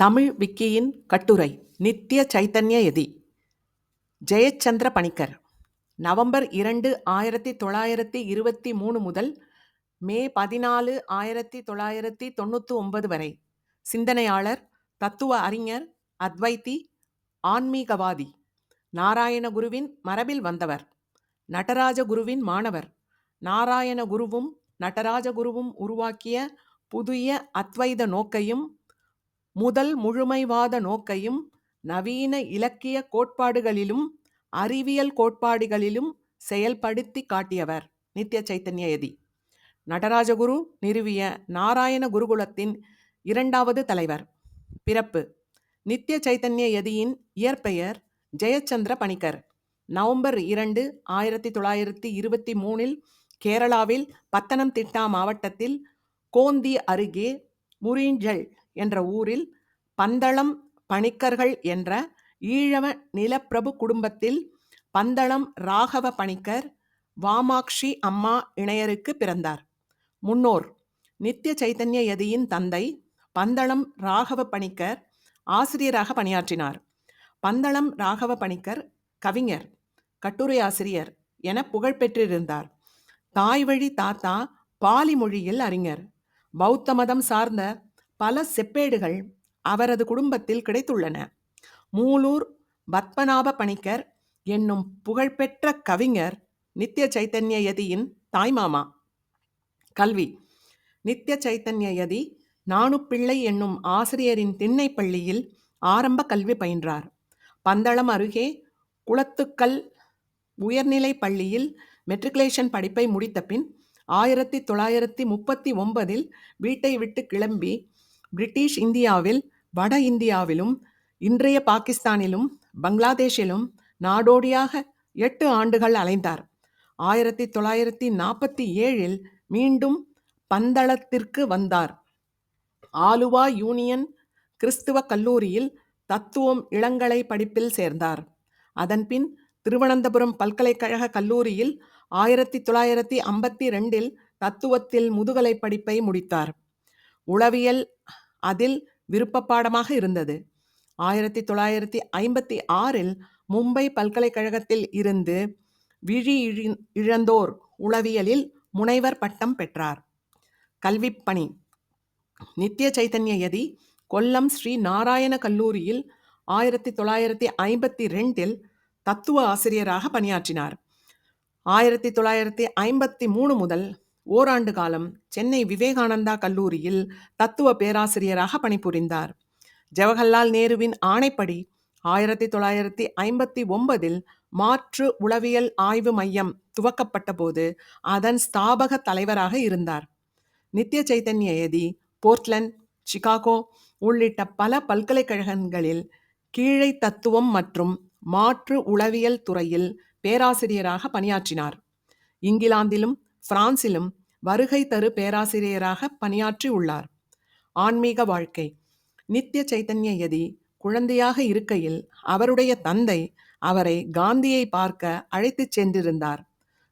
தமிழ் விக்கியின் கட்டுரை நித்ய சைத்தன்ய யதி. ஜெயச்சந்திர பணிக்கர். நவம்பர் 2, 1923 முதல் மே 14, 1999 வரை. சிந்தனையாளர், தத்துவ அறிஞர், அத்வைத்தி, ஆன்மீகவாதி. நாராயணகுருவின் மரபில் வந்தவர். நடராஜகுருவின் மாணவர். நாராயணகுருவும் நடராஜகுருவும் உருவாக்கிய புதிய அத்வைத நோக்கையும் முதல் முழுமைவாத நோக்கையும் நவீன இலக்கிய கோட்பாடுகளிலும் அறிவியல் கோட்பாடுகளிலும் செயல்படுத்தி காட்டியவர் நித்ய சைத்தன்ய யதி. நடராஜகுரு நிறுவிய நாராயண குருகுலத்தின் 2வது தலைவர். பிறப்பு: நித்ய சைத்தன்ய யதியின் இயற்பெயர் ஜெயச்சந்திர பணிக்கர். நவம்பர் 2, 1923 கேரளாவில் பத்தனம்திட்டா மாவட்டத்தில் கோந்தி அருகே முரீஞ்சல் என்ற ஊரில் பந்தளம் பணிக்கர்கள் என்ற ஈழவ நிலப்பிரபு குடும்பத்தில் பந்தளம் ராகவ பணிக்கர், வாமாக்ஷி அம்மா இணையருக்கு பிறந்தார். முன்னோர்: நித்ய சைத்தன்ய யதியின் தந்தை பந்தளம் ராகவ பணிக்கர் ஆசிரியராக பணியாற்றினார். பந்தளம் ராகவ பணிக்கர் கவிஞர், கட்டுரையாசிரியர் என புகழ்பெற்றிருந்தார். தாய்வழி தாத்தா பாலி மொழியில் அறிஞர். பௌத்த மதம் சார்ந்த பல செப்பேடுகள் அவரது குடும்பத்தில் கிடைத்துள்ளன. மூலூர் பத்மநாப பணிக்கர் என்னும் புகழ்பெற்ற கவிஞர் நித்ய சைத்தன்ய யதியின் தாய்மாமா. கல்வி: நித்ய சைத்தன்ய யதி நாணுப்பிள்ளை என்னும் ஆசிரியரின் திண்ணைப்பள்ளியில் ஆரம்ப கல்வி பயின்றார். பந்தளம் அருகே குளத்துக்கல் உயர்நிலை பள்ளியில் மெட்ரிகுலேஷன் படிப்பை முடித்த பின் 1939 வீட்டை விட்டு கிளம்பி பிரிட்டிஷ் இந்தியாவில், வட இந்தியாவிலும், இன்றைய பாகிஸ்தானிலும், பங்களாதேஷிலும் நாடோடியாக 8 ஆண்டுகள் அலைந்தார். 1947 மீண்டும் பந்தளத்திற்கு வந்தார். ஆலுவா யூனியன் கிறிஸ்துவ கல்லூரியில் தத்துவம் இளங்கலை படிப்பில் சேர்ந்தார். அதன்பின் திருவனந்தபுரம் பல்கலைக்கழக கல்லூரியில் 1952 தத்துவத்தில் முதுகலை படிப்பை முடித்தார். உளவியல் அதில் விருப்ப பாடமாக இருந்தது. 1956 மும்பை பல்கலைக்கழகத்தில் இருந்து விழி இழந்தோர் உளவியலில் முனைவர் பட்டம் பெற்றார். கல்விப்பணி: நித்ய சைத்தன்ய யதி கொல்லம் ஸ்ரீ நாராயண கல்லூரியில் 1952 தத்துவ ஆசிரியராக பணியாற்றினார். 1953 முதல் ஓராண்டு காலம் சென்னை விவேகானந்தா கல்லூரியில் தத்துவ பேராசிரியராக பணிபுரிந்தார். ஜவஹர்லால் நேருவின் ஆணைப்படி 1959 மாற்று உளவியல் ஆய்வு மையம் துவக்கப்பட்ட போது அதன் ஸ்தாபக தலைவராக இருந்தார். நித்ய சைத்தன்ய யதி போர்ட்லண்ட், சிகாகோ உள்ளிட்ட பல பல்கலைக்கழகங்களில் கீழை தத்துவம் மற்றும் மாற்று உளவியல் துறையில் பேராசிரியராக பணியாற்றினார். இங்கிலாந்திலும் பிரான்சிலும் வருகை தரு பேராசிரியராக பணியாற்றி உள்ளார். ஆன்மீக வாழ்க்கை: நித்ய சைத்தன்ய யதி குழந்தையாக இருக்கையில் அவருடைய தந்தை அவரை காந்தியை பார்க்க அழைத்துச் சென்றிருந்தார்.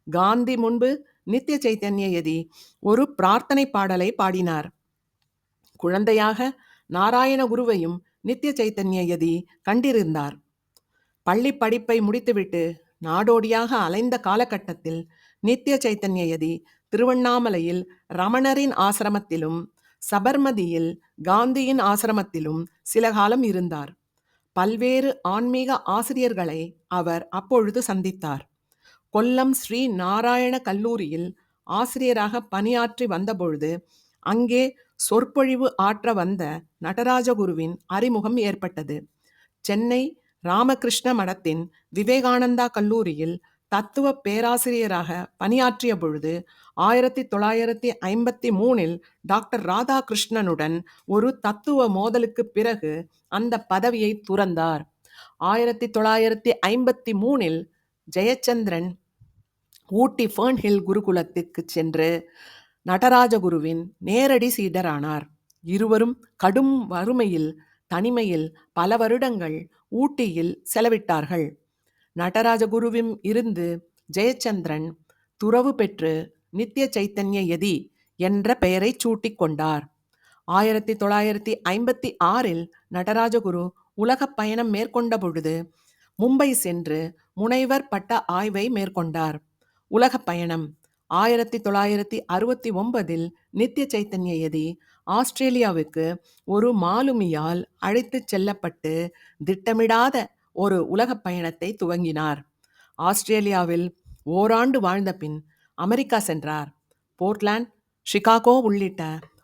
காந்தி முன்பு நித்ய சைத்தன்ய யதி ஒரு பிரார்த்தனை பாடலை பாடினார். குழந்தையாக நாராயண குருவையும் நித்ய சைத்தன்ய யதி கண்டிருந்தார். பள்ளி படிப்பை முடித்துவிட்டு நாடோடியாக அலைந்த காலகட்டத்தில் நித்ய சைத்தன்ய யதி திருவண்ணாமலையில் ரமணரின் ஆசிரமத்திலும் சபர்மதியில் காந்தியின் ஆசிரமத்திலும் சில காலம் இருந்தார். பல்வேறு ஆன்மீக ஆசிரியர்களை அவர் அப்பொழுது சந்தித்தார். கொல்லம் ஸ்ரீ நாராயண கல்லூரியில் ஆசிரியராக பணியாற்றி வந்தபொழுது அங்கே சொற்பொழிவு ஆற்ற வந்த நடராஜகுருவின் அறிமுகம் ஏற்பட்டது. சென்னை ராமகிருஷ்ண மடத்தின் விவேகானந்தா கல்லூரியில் தத்துவ பேராசிரியராக பணியாற்றிய பொழுது 1953 டாக்டர் ராதாகிருஷ்ணனுடன் ஒரு தத்துவ மோதலுக்கு பிறகு அந்த பதவியை துறந்தார். 1953 ஜெயச்சந்திரன் ஊட்டி ஃபர்ன்ஹில் குருகுலத்திற்கு சென்று நடராஜகுருவின் நேரடி சீடரானார். இருவரும் கடும் வறுமையில், தனிமையில் பல வருடங்கள் ஊட்டியில் செலவிட்டார்கள். நடராஜகுருவின் இருந்து ஜெயச்சந்திரன் துறவு பெற்று நித்ய சைத்தன்ய யதி என்ற பெயரை சூட்டிக் கொண்டார். 1956இல் நடராஜகுரு உலகப் பயணம் மேற்கொண்ட பொழுது மும்பை சென்று முனைவர் பட்ட ஆய்வை மேற்கொண்டார். உலகப் பயணம் 1969இல் நித்ய சைத்தன்ய யதி ஆஸ்திரேலியாவுக்கு ஒரு மாலுமியால் அழைத்துச் செல்லப்பட்டு திட்டமிடாத ஒரு உலகப் பயணத்தை துவங்கினார். ஆஸ்திரேலியாவில் ஓராண்டு வாழ்ந்த பின் அமெரிக்கா சென்றார். போர்ட்லாந்து, சிகாகோ உள்ளிட்ட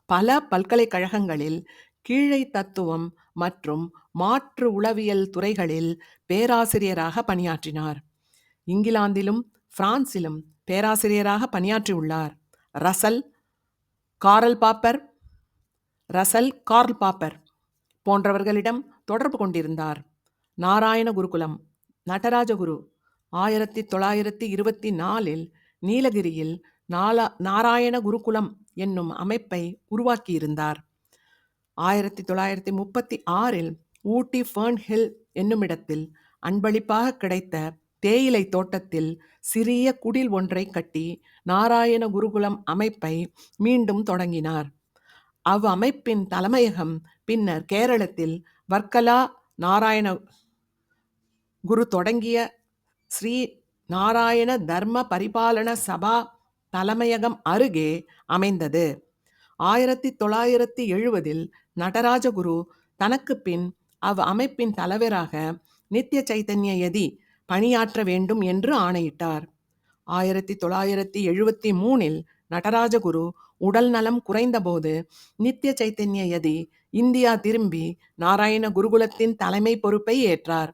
பல பல்கலைக்கழகங்களில் கீழை தத்துவம் மற்றும் மாற்று உளவியல் துறைகளில் பேராசிரியராக பணியாற்றினார். இங்கிலாந்திலும் பிரான்சிலும் பேராசிரியராக பணியாற்றியுள்ளார். ரசல் கார்ல் பாப்பர் போன்றவர்களிடம் தொடர்பு கொண்டிருந்தார். நாராயண குருகுலம் நடராஜகுரு 1924இல் நீலகிரியில் நாராயண குருகுலம் என்னும் அமைப்பை உருவாக்கியிருந்தார். 1936இல் ஊட்டி ஃபர்ன் ஹில் என்னுமிடத்தில் அன்பளிப்பாக கிடைத்த தேயிலை தோட்டத்தில் சிறிய குடில் ஒன்றை கட்டி நாராயண குருகுலம் அமைப்பை மீண்டும் தொடங்கினார். அவ்வமைப்பின் தலைமையகம் பின்னர் கேரளத்தில் வர்க்கலா நாராயண குரு தொடங்கிய ஸ்ரீ நாராயண தர்ம பரிபாலன சபா தலைமையகம் அருகே அமைந்தது. 1970இல் நடராஜகுரு தனக்கு பின் அமைப்பின் தலைவராக நித்ய சைத்தன்ய யதி பணியாற்ற வேண்டும் என்று ஆணையிட்டார். 1973இல் நடராஜகுரு உடல் நலம் குறைந்தபோது நித்ய சைத்தன்ய யதி இந்தியா திரும்பி நாராயண குருகுலத்தின் தலைமை பொறுப்பை ஏற்றார்.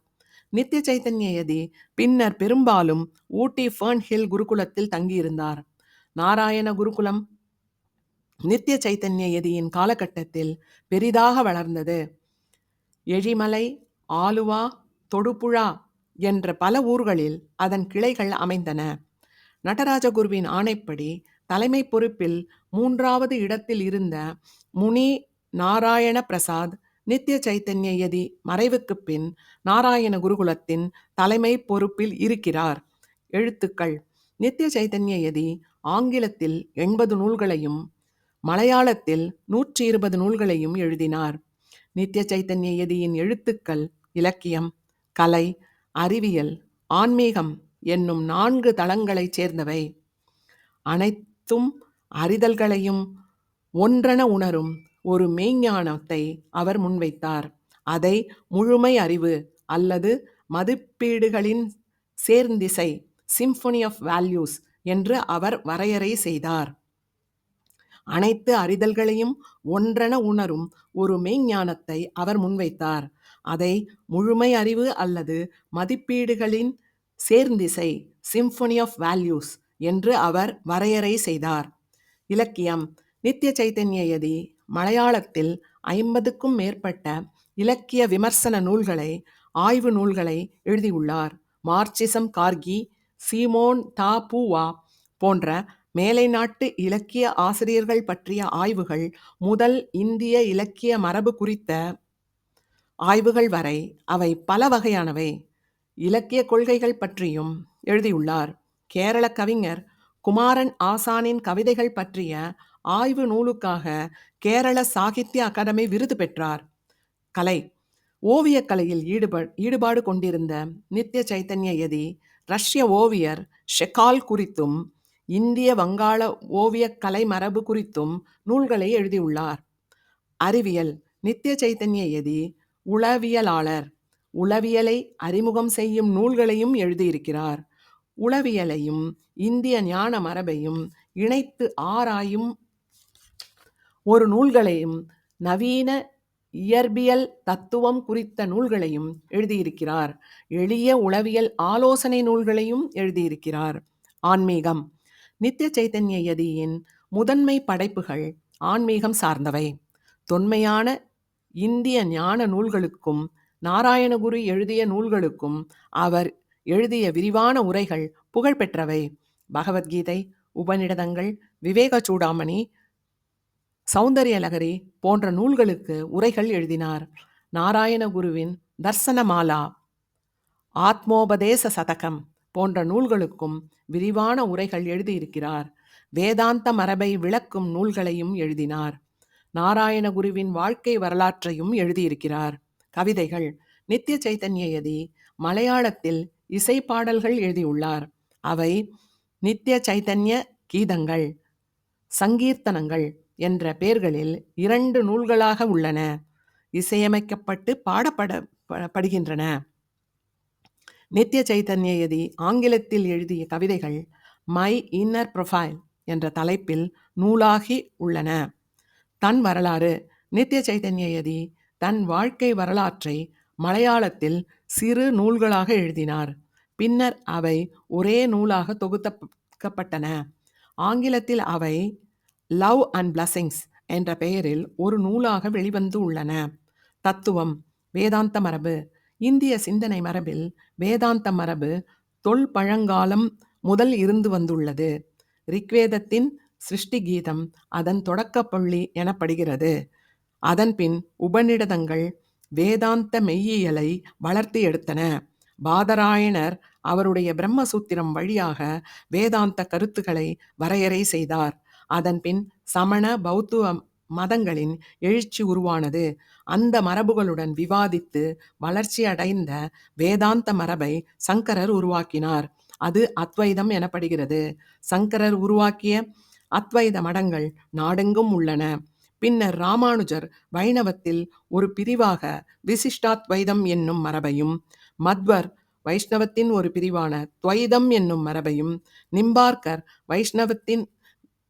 நித்ய சைத்தன்ய யதி பின்னர் பெரும்பாலும் ஊட்டி ஃபர்ன் ஹில் குருகுலத்தில் தங்கியிருந்தார். நாராயண குருகுலம் நித்ய சைத்தன்ய யதியின் காலகட்டத்தில் பெரிதாக வளர்ந்தது. எழிமலை, ஆலுவா, தொடுபுழா என்ற பல ஊர்களில் அதன் கிளைகள் அமைந்தன. நடராஜகுருவின் ஆணைப்படி தலைமை பொறுப்பில் 3வது இடத்தில் இருந்த முனி நாராயண பிரசாத் நித்ய சைத்தன்ய யதி மறைவுக்கு பின் நாராயண குருகுலத்தின் தலைமை பொறுப்பில் இருக்கிறார். எழுத்துக்கள்: நித்ய சைத்தன்ய யதி ஆங்கிலத்தில் 80 நூல்களையும் மலையாளத்தில் 120 நூல்களையும் எழுதினார். நித்ய சைத்தன்ய யதியின் எழுத்துக்கள் இலக்கியம், கலை, அறிவியல், ஆன்மீகம் என்னும் 4 தளங்களைச் சேர்ந்தவை. அனைத்தும் அறிதல்களையும் ஒன்றென உணரும் ஒரு மெய்ஞானத்தை அவர் முன்வைத்தார். அதை முழுமை அறிவு அல்லது மதிப்பீடுகளின் சேர்ந்திசை சிம்பனி ஆஃப் வேல்யூஸ் என்று அவர் வரையறை செய்தார். அனைத்து அறிதல்களையும் ஒன்றென உணரும் ஒரு மெய்ஞானத்தை அவர் முன்வைத்தார். அதை முழுமை அறிவு அல்லது மதிப்பீடுகளின் சேர்ந்திசை சிம்பனி ஆஃப் வேல்யூஸ் என்று அவர் வரையறை செய்தார். இலக்கியம்: நித்ய சைத்தன்ய யதி மலையாளத்தில் 50க்கும் மேற்பட்ட இலக்கிய விமர்சன நூல்களை, ஆய்வு நூல்களை எழுதியுள்ளார். மார்க்சிசம் கார்கி, சீமோன் டா பூவா போன்ற மேலை நாட்டு இலக்கிய ஆசிரியர்கள் பற்றிய ஆய்வுகள் முதல் இந்திய இலக்கிய மரபு குறித்த ஆய்வுகள் வரை அவை பல வகையானவை. இலக்கிய கொள்கைகள் பற்றியும் எழுதியுள்ளார். கேரள கவிஞர் குமாரன் ஆசானின் கவிதைகள் பற்றிய ஆய்வு நூலுக்காக கேரள சாகித்ய அகாடமி விருது பெற்றார். கலை: ஓவியக்கலையில் ஈடுபாடு கொண்டிருந்த நித்ய சைத்தன்ய யதி ரஷ்ய ஓவியர் ஷெகால் குறித்தும் இந்திய வங்காள ஓவியக் கலை மரபு குறித்தும் நூல்களை எழுதியுள்ளார். அறிவியல்: நித்ய சைத்தன்ய யதி உளவியலாளர். உளவியலை அறிமுகம் செய்யும் நூல்களையும் எழுதியிருக்கிறார். உளவியலையும் இந்திய ஞான மரபையும் இணைத்து ஆராயும் ஒரு நூல்களையும், நவீன இயற்பியல் தத்துவம் குறித்த நூல்களையும் எழுதியிருக்கிறார். எளிய உளவியல் ஆலோசனை நூல்களையும் எழுதியிருக்கிறார். ஆன்மீகம்: நித்ய சைத்தன்ய யதியின் முதன்மை படைப்புகள் ஆன்மீகம் சார்ந்தவை. தொன்மையான இந்திய ஞான நூல்களுக்கும் நாராயணகுரு எழுதிய நூல்களுக்கும் அவர் எழுதிய விரிவான உரைகள் புகழ்பெற்றவை. பகவத்கீதை, உபநிடதங்கள், விவேக சூடாமணி, சௌந்தர்யலகரி போன்ற நூல்களுக்கு உரைகள் எழுதினார். நாராயணகுருவின் தர்சனமாலா, ஆத்மோபதேச சதகம் போன்ற நூல்களுக்கும் விரிவான உரைகள் எழுதியிருக்கிறார். வேதாந்த மரபை விளக்கும் நூல்களையும் எழுதினார். நாராயணகுருவின் வாழ்க்கை வரலாற்றையும் எழுதியிருக்கிறார். கவிதைகள்: நித்ய சைதன்ய யதி மலையாளத்தில் இசை பாடல்கள் எழுதியுள்ளார். அவை நித்ய சைதன்ய கீதங்கள், சங்கீர்த்தனங்கள் என்ற பெயர்களில் 2 நூல்களாக உள்ளன. இசையமைக்கப்பட்டு பாடப்படுகின்றன. நித்ய சைதன்ய யதி ஆங்கிலத்தில் எழுதிய கவிதைகள் மை இன்னர் ப்ரொஃபைல் என்ற தலைப்பில் நூலாகி உள்ளன. தன் வரலாறு: நித்ய சைதன்ய யதி தன் வாழ்க்கை வரலாற்றை மலையாளத்தில் சிறு நூல்களாக எழுதினார். பின்னர் அவை ஒரே நூலாக தொகுக்கப்பட்டன. ஆங்கிலத்தில் அவை லவ் அண்ட் பிளஸிங்ஸ் என்ற பெயரில் ஒரு நூலாக வெளிவந்து உள்ளன. தத்துவம்: வேதாந்த மரபு. இந்திய சிந்தனை மரபில் வேதாந்த மரபு தொல்பழங்காலம் முதல் இருந்து வந்துள்ளது. ரிக்வேதத்தின் சிருஷ்டி கீதம் அதன் தொடக்கப்பள்ளி எனப்படுகிறது. அதன்பின் உபநிடதங்கள் வேதாந்த மெய்யியலை வளர்த்து எடுத்தன. பாதராயணர் அவருடைய பிரம்மசூத்திரம் வழியாக வேதாந்த கருத்துக்களை வரையறை செய்தார். அதன்பின் சமண பௌத்த மதங்களின் எழுச்சி உருவானது. அந்த மரபுகளுடன் விவாதித்து வளர்ச்சி அடைந்த வேதாந்த மரபை சங்கரர் உருவாக்கினார். அது அத்வைதம் எனப்படுகிறது. சங்கரர் உருவாக்கிய அத்வைத மடங்கள் நாடெங்கும் உள்ளன. பின்னர் ராமானுஜர் வைணவத்தில் ஒரு பிரிவாக விசிஷ்டாத்வைதம் என்னும் மரபையும், மத்வர் வைஷ்ணவத்தின் ஒரு பிரிவான துவைதம் என்னும் மரபையும், நிம்பார்க்கர் வைஷ்ணவத்தின்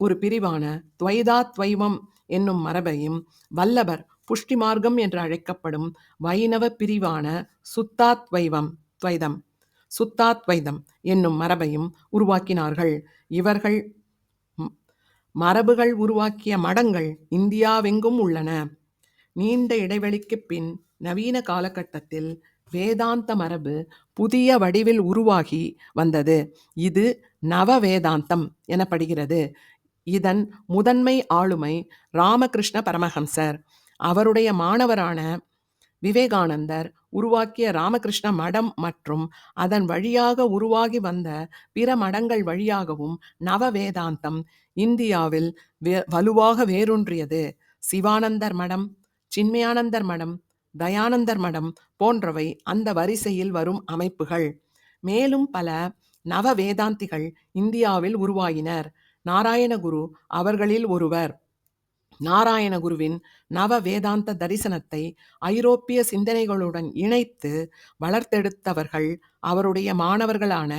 ஒரு பிரிவான துவைதாத்வைவம் என்னும் மரபையும், வல்லபர் புஷ்டி மார்க்கம் என்று அழைக்கப்படும் வைணவ பிரிவான சுத்தாத்வைதம் என்னும் மரபையும் உருவாக்கினார்கள். இவர்கள் மரபுகள் உருவாக்கிய மடங்கள் இந்தியாவெங்கும் உள்ளன. நீண்ட இடைவெளிக்கு பின் நவீன காலகட்டத்தில் வேதாந்த மரபு புதிய வடிவில் உருவாகி வந்தது. இது நவ வேதாந்தம் எனப்படுகிறது. இதன் முதன்மை ஆளுமை ராமகிருஷ்ண பரமஹம்சர். அவருடைய மாணவரான விவேகானந்தர் உருவாக்கிய ராமகிருஷ்ண மடம் மற்றும் அதன் வழியாக உருவாகி வந்த பிற மடங்கள் வழியாகவும் நவ வேதாந்தம் இந்தியாவில் வலுவாக வேரூன்றியது. சிவானந்தர் மடம், சின்மயானந்தர் மடம், தயானந்தர் மடம் போன்றவை அந்த வரிசையில் வரும் அமைப்புகள். மேலும் பல நவ வேதாந்திகள் இந்தியாவில் உருவாகினர். நாராயணகுரு அவர்களில் ஒருவர். நாராயணகுருவின் நவ வேதாந்த தரிசனத்தை ஐரோப்பிய சிந்தனைகளுடன் இணைத்து வளர்த்தெடுத்தவர்கள் அவருடைய மாணவர்களான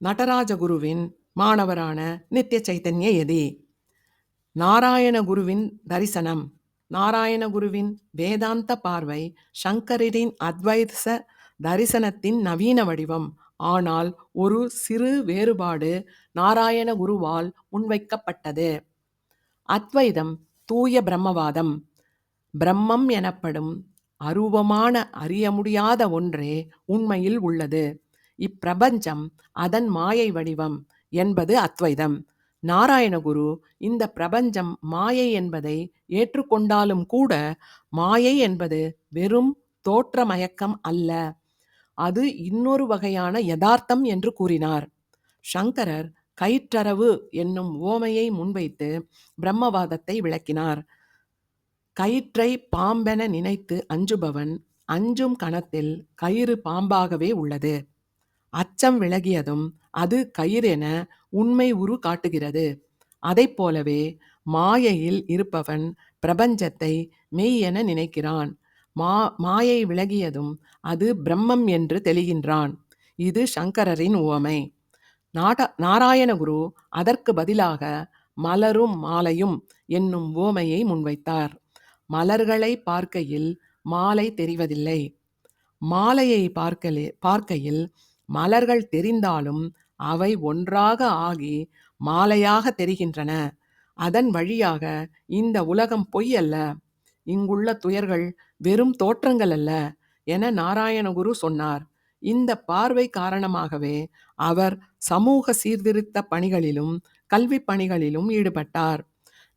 நடராஜகுருவின் மாணவரான நித்ய சைதன்ய யதி. நாராயணகுருவின் தரிசனம். நாராயணகுருவின் வேதாந்த பார்வை சங்கரரின் அத்வைத தரிசனத்தின் நவீன வடிவம். ஆனால் ஒரு சிறு வேறுபாடு நாராயணகுருவால் முன்வைக்கப்பட்டது. அத்வைதம் தூய பிரம்மவாதம். பிரம்மம் எனப்படும் அருவமான அறிய முடியாத ஒன்றே உண்மையில் உள்ளது. இப்பிரபஞ்சம் அதன் மாயை வடிவம் என்பது அத்வைதம். நாராயணகுரு இந்த பிரபஞ்சம் மாயை என்பதை ஏற்றுக்கொண்டாலும் கூட மாயை என்பது வெறும் தோற்ற மயக்கம் அல்ல, அது இன்னொரு வகையான யதார்த்தம் என்று கூறினார். சங்கரர் கயிற்றரவு என்னும் உவமையை முன்வைத்து பிரம்மவாதத்தை விளக்கினார். கயிற்றை பாம்பென நினைத்து அஞ்சுபவன் அஞ்சும் கணத்தில் கயிறு பாம்பாகவே உள்ளது. அச்சம் விலகியதும் அது கயிறென உண்மை உரு காட்டுகிறது. அதைப் போலவே மாயையில் இருப்பவன் பிரபஞ்சத்தை மெய் என நினைக்கிறான். மாயை விலகியதும் அது பிரம்மம் என்று தெளிகின்றான். இது சங்கரரின் உவமை. நாராயணகுரு அதற்கு பதிலாக மலரும் மாலையும் என்னும் உவமையை முன்வைத்தார். மலர்களை பார்க்கையில் மாலை தெரிவதில்லை. மாலையை பார்க்கையில் மலர்கள் தெரிந்தாலும் அவை ஒன்றாக ஆகி மாலையாக தெரிகின்றன. அதன் வழியாக இந்த உலகம் பொய் அல்ல, இங்குள்ள துயர்கள் வெறும் தோற்றங்கள் அல்ல என நாராயணகுரு சொன்னார். இந்த பார்வை காரணமாகவே அவர் சமூக சீர்திருத்த பணிகளிலும் கல்வி பணிகளிலும் ஈடுபட்டார்.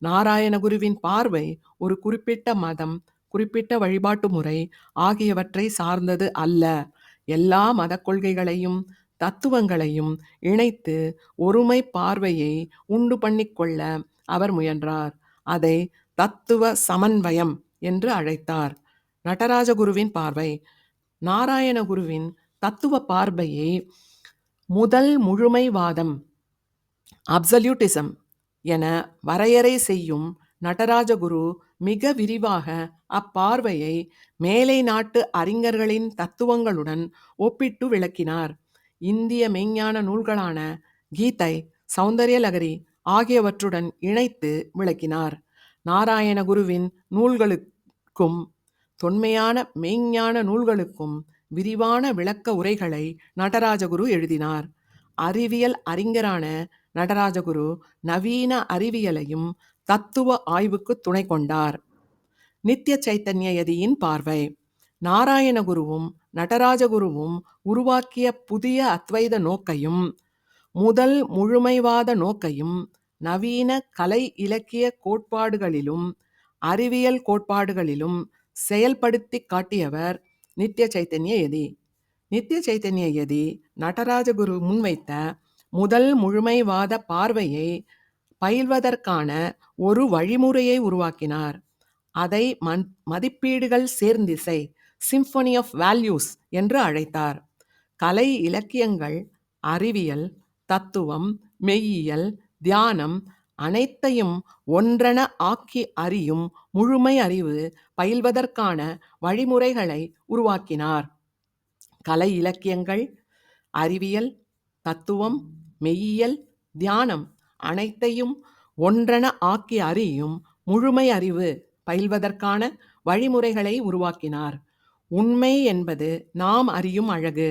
நாராயணகுருவின் பார்வை ஒரு குறிப்பிட்ட மதம், குறிப்பிட்ட வழிபாட்டு முறை ஆகியவற்றை சார்ந்தது அல்ல. எல்லா மத கொள்கைகளையும் தத்துவங்களையும் இணைத்து ஒருமை பார்வையை உண்டு பண்ணிக்கொள்ள அவர் முயன்றார். அதை தத்துவ சமன்வயம் என்று அழைத்தார். நடராஜகுருவின் பார்வை. நாராயணகுருவின் தத்துவ பார்வையை முதல் முழுமைவாதம் அப்சல்யூட்டிசம் என வரையறை செய்யும் நடராஜகுரு மிக விரிவாக அப்பார்வையை மேலை நாட்டு அறிஞர்களின் தத்துவங்களுடன் ஒப்பிட்டு விளக்கினார். இந்திய மெய்ஞான நூல்களான கீதை, சௌந்தர்யலகரி ஆகியவற்றுடன் இணைத்து விளக்கினார். நாராயணகுருவின் நூல்களுக்கும் தொன்மையான மெய்ஞான நூல்களுக்கும் விரிவான விளக்க உரைகளை நடராஜகுரு எழுதினார். அறிவியல் அறிஞரான நடராஜகுரு நவீன அறிவியலையும் தத்துவ ஆய்வுக்கு துணை கொண்டார். நித்திய சைத்தன்ய யதியின் பார்வை. நாராயணகுருவும் நடராஜகுருவும் உருவாக்கிய புதிய அத்வைத நோக்கையும் முதல் முழுமைவாத நோக்கையும் நவீன கலை இலக்கிய கோட்பாடுகளிலும் அறிவியல் கோட்பாடுகளிலும் செயல்படுத்தி காட்டியவர் நித்திய சைத்தன்ய யதி. நித்திய சைத்தன்ய யதி நடராஜகுரு முன்வைத்த முதல் முழுமைவாத பார்வையை பயில்வதற்கான ஒரு வழிமுறையை உருவாக்கினார். அதை மதிப்பீடுகள் சேர்ந்திசை, சிம்பனி ஆஃப் வேல்யூஸ் என்று அழைத்தார். கலை இலக்கியங்கள், அறிவியல், தத்துவம், மெய்யியல், தியானம் அனைத்தையும் ஒன்றென ஆக்கி அறியும் முழுமை அறிவு பயில்வதற்கான வழிமுறைகளை உருவாக்கினார். கலை இலக்கியங்கள், அறிவியல், தத்துவம், மெய்யியல், தியானம் அனைத்தையும் ஒன்றென ஆக்கி அறியும் முழுமை அறிவு பயில்வதற்கான வழிமுறைகளை உருவாக்கினார். உண்மை என்பது நாம் அறியும் அழகு,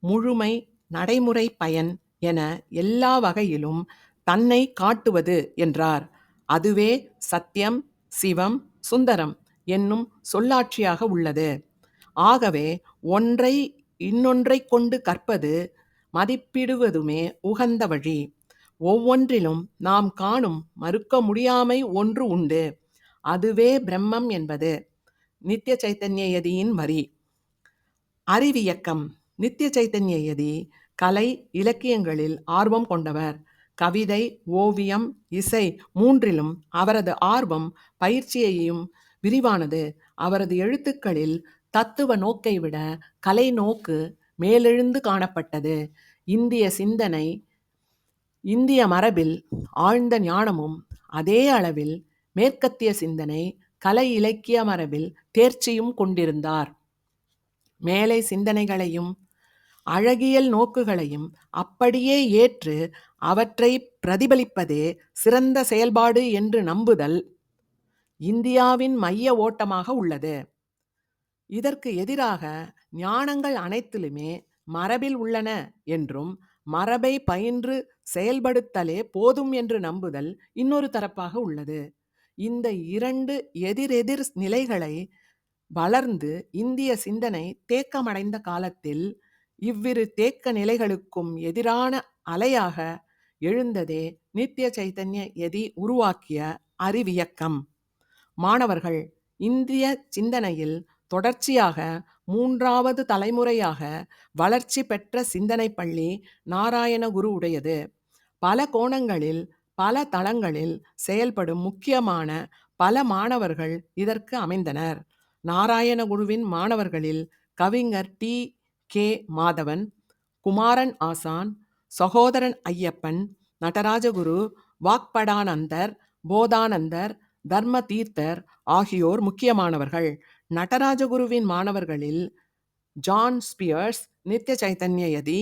முழுமை, நடைமுறை பயன் என எல்லா வகையிலும் தன்னை காட்டுவது என்றார். அதுவே சத்தியம், சிவம், சுந்தரம் என்னும் சொல்லாட்சியாக உள்ளது. ஆகவே ஒன்றை இன்னொன்றை கொண்டு கற்பது, மதிப்பிடுவதுமே உகந்த வழி. ஒவ்வொன்றிலும் நாம் காணும் மறுக்க முடியாமை ஒன்று உண்டு, அதுவே பிரம்மம் என்பது நித்திய சைத்தன்ய யதியின் வரி. அறிவியக்கம். நித்திய சைத்தன்ய யதி கலை இலக்கியங்களில் ஆர்வம் கொண்டவர். கவிதை, ஓவியம், இசை மூன்றிலும் அவரது ஆர்வம் பயிற்சியையும் விரிவானது. அவரது எழுத்துக்களில் தத்துவ நோக்கை விட கலை நோக்கு மேலெழுந்து காணப்பட்டது. இந்திய சிந்தனை, இந்திய மரபில் ஆழ்ந்த ஞானமும் அதே அளவில் மேற்கத்திய சிந்தனை, கலை இலக்கிய மரபில் தேர்ச்சியும் கொண்டிருந்தார். மேலை சிந்தனைகளையும் அழகியல் நோக்குகளையும் அப்படியே ஏற்று அவற்றை பிரதிபலிப்பதே சிறந்த செயல்பாடு என்று நம்புதல் இந்தியாவின் மைய ஓட்டமாக உள்ளது. இதற்கு எதிராக ஞானங்கள் அனைத்திலுமே மரபில் உள்ளன என்றும் மரபை பயின்று செயல்படுத்தலே போதும் என்று நம்புதல் இன்னொரு தரப்பாக உள்ளது. இந்த இரண்டு எதிரெதிர் நிலைகளை வளர்ந்து இந்திய சிந்தனை தேக்கமடைந்த காலத்தில் இவ்விரு தேக்க நிலைகளுக்கும் எதிரான அலையாக எழுந்ததே நித்திய சைத்தன்ய யதி உருவாக்கிய அறிவியக்கம். மாணவர்கள். இந்திய சிந்தனையில் தொடர்ச்சியாக மூன்றாவது தலைமுறையாக வளர்ச்சி பெற்ற சிந்தனை பள்ளி நாராயணகுரு உடையது. பல கோணங்களில் பல தளங்களில் செயல்படும் முக்கியமான பல மாணவர்கள் இதற்கு அமைந்தனர். நாராயணகுருவின் மாணவர்களில் கவிஞர் டி.கே. மாதவன், குமாரன் ஆசான், சகோதரன் ஐயப்பன், நடராஜகுரு, வாக்படானந்தர், போதானந்தர், தர்ம தீர்த்தர் ஆகியோர் முக்கியமானவர்கள். நடராஜகுருவின் மாணவர்களில் John Spiers, Nitya Chaitanya Yati,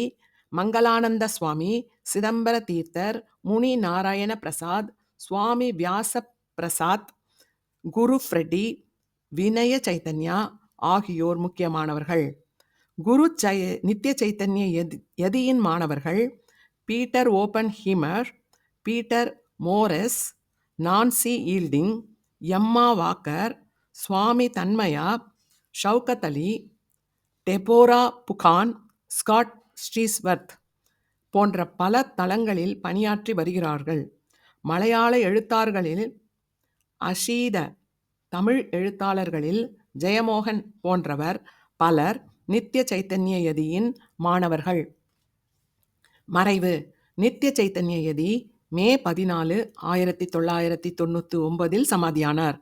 Mangalananda Swami, Chidambara Theerthar, Muni Narayana Prasad, Swami Vyasa Prasad, Guru Freddy, Vinaya Chaitanya ஆகியோர் முக்கியமானவர்கள். நித்திய சைத்தன்ய யதியின் மாணவர்கள் Peter Oppenheimer, Peter Morris, Nancy Yelding, Emma Walker, Swami Tanmaya, Shoukath Ali, Deborah Buchan, Scott Teitsworth போன்ற பல தளங்களில் பணியாற்றி வருகிறார்கள். மலையாள எழுத்தாளர்களில் அஷீத, தமிழ் எழுத்தாளர்களில் ஜெயமோகன் போன்றவர் பலர் நித்திய சைத்தன்ய யதியின் மாணவர்கள். மறைவு நித்ய சைத்தன்ய யதி மே 14, 1999 சமாதியானார்.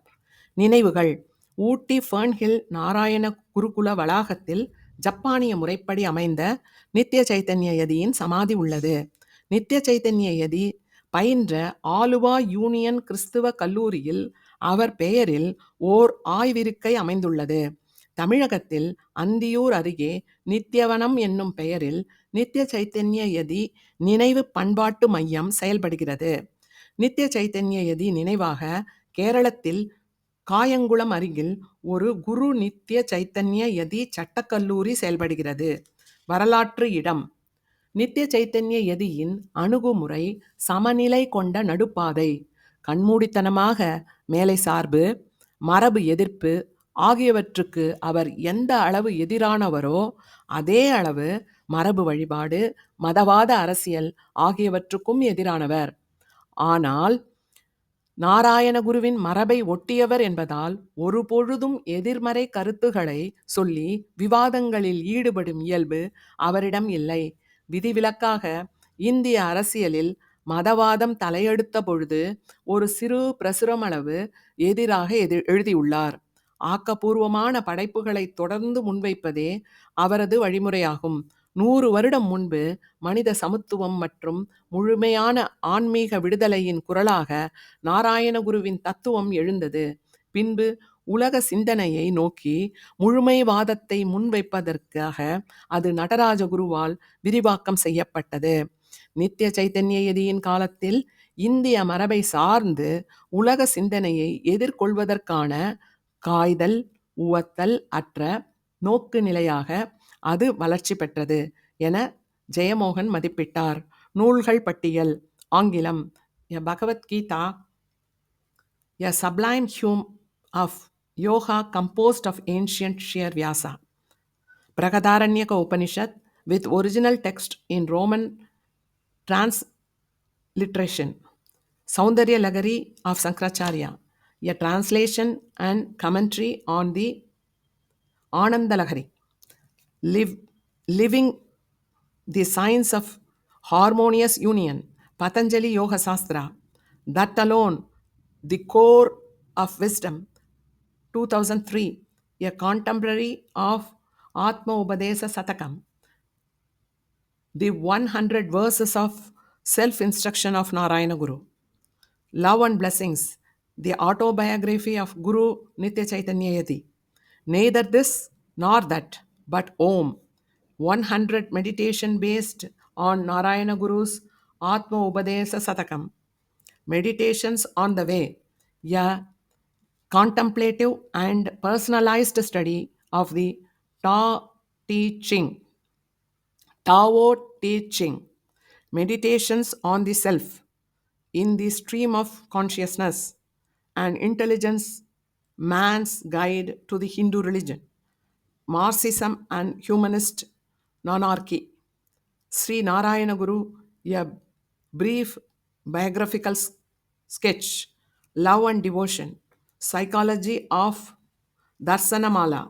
நினைவுகள் ஊட்டி ஃபர்ன்ஹில் நாராயண குருகுல வளாகத்தில் ஜப்பானிய முறைப்படி அமைந்த நித்ய சைத்தன்ய யதியின் சமாதி உள்ளது. நித்ய சைத்தன்ய யதி பயின்ற ஆலுவா யூனியன் கிறிஸ்துவ கல்லூரியில் அவர் பெயரில் ஓர் ஆய்விருக்கை அமைந்துள்ளது. தமிழகத்தில் அந்தியூர் அருகே நித்யவனம் என்னும் பெயரில் நித்ய சைத்தன்ய யதி நினைவு பண்பாட்டு மையம் செயல்படுகிறது. நித்ய சைத்தன்ய யதி நினைவாக கேரளத்தில் காயங்குளம் அருகில் ஒரு குரு நித்ய சைத்தன்ய யதி சட்டக்கல்லூரி செயல்படுகிறது. வரலாற்று இடம் நித்ய சைத்தன்ய யதியின் அணுகுமுறை சமநிலை கொண்ட நடுப்பாதை. கண்மூடித்தனமாக மேலை சார்பு, மரபு எதிர்ப்பு ஆகியவற்றுக்கு அவர் எந்த அளவு எதிரானவரோ அதே அளவு மரபு வழிபாடு, மதவாத அரசியல் ஆகியவற்றுக்கும் எதிரானவர். ஆனால் நாராயணகுருவின் மரபை ஒட்டியவர் என்பதால் ஒருபொழுதும் எதிர்மறை கருத்துக்களை சொல்லி விவாதங்களில் ஈடுபடும் இயல்பு அவரிடம் இல்லை. விதிவிலக்காக இந்திய அரசியலில் மதவாதம் தலையெடுத்த பொழுது ஒரு சிறு பிரசுரமளவு எதிராக எழுதியுள்ளார். ஆக்கப்பூர்வமான படைப்புகளை தொடர்ந்து முன்வைப்பதே அவரது வழிமுறையாகும். 100 வருடம் முன்பு மனித சமத்துவம் மற்றும் முழுமையான ஆன்மீக விடுதலையின் குரலாக நாராயணகுருவின் தத்துவம் எழுந்தது. பின்பு உலக சிந்தனையை நோக்கி முழுமைவாதத்தை முன்வைப்பதற்காக அது நடராஜகுருவால் விரிவாக்கம் செய்யப்பட்டது. நித்ய சைத்தன்ய யதியின் காலத்தில் இந்திய மரபை சார்ந்து உலக சிந்தனையை எதிர்கொள்வதற்கான காய்தல் உவத்தல் அற்ற நோக்கு நிலையாக அது வளர்ச்சி பெற்றது என ஜெயமோகன் மதிப்பிட்டார். நூல்கள் பட்டியல். ஆங்கிலம் a Bhagavad Gita, a sublime hymn of yoga composed of ancient seer Vyasa. Brihadaranyaka Upanishad with original text in Roman transliteration. Saundarya Lagari of Sankaracharya, a translation and commentary on the Ananda Lagari. Living the Science of Harmonious Union, Patanjali Yoga Sastra, that alone the core of wisdom, 2003, a contemporary of Atma Upadesa Satakam, the 100 verses of self-instruction of Narayana Guru. Love and Blessings, the autobiography of Guru Nitya Chaitanya Yati. Neither this nor that, but Om, 100 meditation based on Narayana Guru's Atma Upadesa Satakam. Meditations on the Way, a contemplative and personalized study of the Tao Te Ching. Tao Te Ching, Meditations on the Self in the Stream of Consciousness and Intelligence, Man's Guide to the Hindu Religion, Marxism and Humanist Monarchy. Sri Narayana Guru, a brief biographical sketch, Love and Devotion, Psychology of Darsanamala.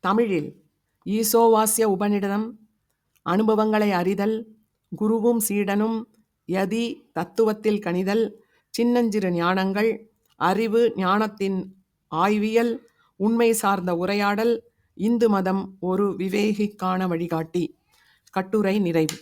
தமிழில் ஈசோவாஸ்ய உபநிடதம், அனுபவங்களை அறிதல், குருவும் சீடனும், யதி தத்துவத்தில் கணிதல், சின்னஞ்சிறு ஞானங்கள், அறிவு ஞானத்தின் ஆய்வியல், உண்மை சார்ந்த உரையாடல், இந்து மதம் ஒரு விவேகிக்கான வழிகாட்டி. கட்டுரை நிறைவு.